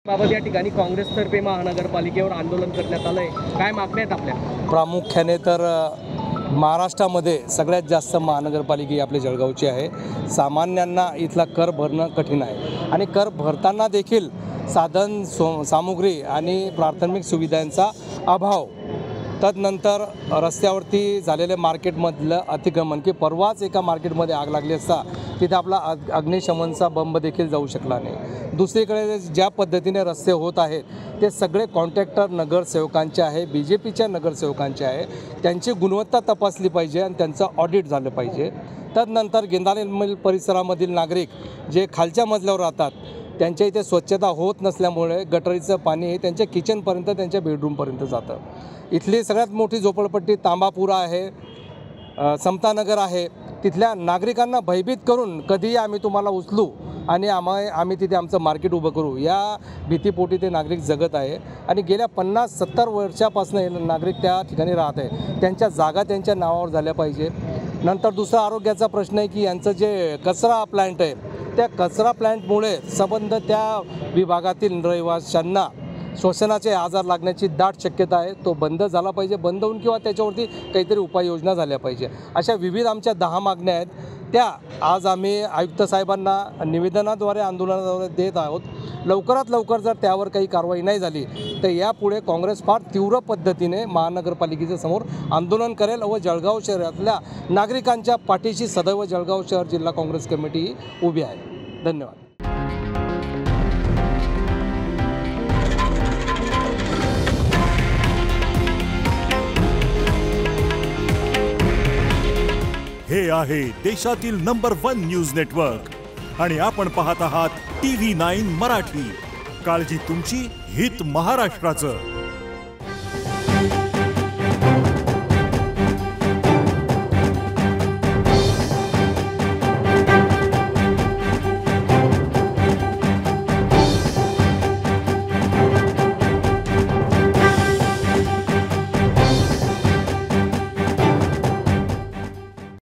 बाबत या ठिकाणी काँग्रेसतर्फे महानगरपालिकेवर आंदोलन करण्यात आलंय, काय मागण्या आहेत आपल्या? प्रामुख्याने तर महाराष्ट्रामध्ये सगळ्यात जास्त महानगरपालिका आपल्या जळगावची आहे। सामान्यांना इथला कर भरणं कठीण आहे आणि कर भरताना देखील साधन सामुग्री आणि प्राथमिक सुविधांचा अभाव, तदनंतर रस्त्यावरती झालेले मार्केटमधलं अतिक्रमण की परवाच एका मार्केटमध्ये आग लागली असता तिथे आपला अग्निशमनचा बंब देखील जाऊ शकला नाही। दुसरीकडे ज्या पद्धतीने रस्ते होत आहेत ते सगळे कॉन्ट्रॅक्टर नगरसेवकांचे आहे, BJPच्या नगरसेवकांचे आहे। त्यांची गुणवत्ता तपासली पाहिजे आणि त्यांचं ऑडिट झालं पाहिजे। तदनंतर गेंदाले मिल परिसरामधील नागरिक जे खालच्या मजल्यावर राहतात त्यांच्या इथे स्वच्छता होत नसल्यामुळे गटरीचं पाणी हे त्यांच्या किचनपर्यंत, त्यांच्या बेडरूमपर्यंत जातं। इथली सगळ्यात मोठी झोपडपट्टी तांबापुरा आहे, समतानगर आहे। तिथल्या नागरिकांना भयभीत करून कधीही आम्ही तुम्हाला उचलू आणि आम्ही तिथे आमचं मार्केट उभं करू या भीतीपोटी ते नागरिक जगत आहे आणि गेल्या 50-70 वर्षापासून हे नागरिक त्या ठिकाणी राहत आहे। त्यांच्या जागा त्यांच्या नावावर झाल्या पाहिजे। नंतर दुसरा आरोग्याचा प्रश्न आहे की यांचं जे कचरा प्लांट आहे त्या कचरा प्लांटमुळे संबंध त्या विभागातील रहिवाशांना श्वसनाचे आजार लागण्याची दाट शक्यता आहे। तो बंद झाला पाहिजे, बंद होऊन किंवा त्याच्यावरती काहीतरी उपाययोजना झाल्या पाहिजे। अशा विविध आमच्या 10 मागण्या आहेत, त्या आज आम्ही आयुक्त साहेबांना निवेदनाद्वारे आंदोलनाद्वारे देत आहोत। लवकरात लवकर जर त्यावर काही कारवाई नाही झाली तर यापुढे काँग्रेस फार तीव्र पद्धतीने महानगरपालिकेच्या समोर आंदोलन करेल व जळगाव शहरातल्या नागरिकांच्या पाठीशी सदैव जळगाव शहर जिल्हा काँग्रेस कमिटी उभी आहे। धन्यवाद। हे आहे देशातील नंबर 1 न्यूज नेटवर्क आणि आपण पाहत आहात TV9 मराठी। काळजी तुमची, हित महाराष्ट्राचं।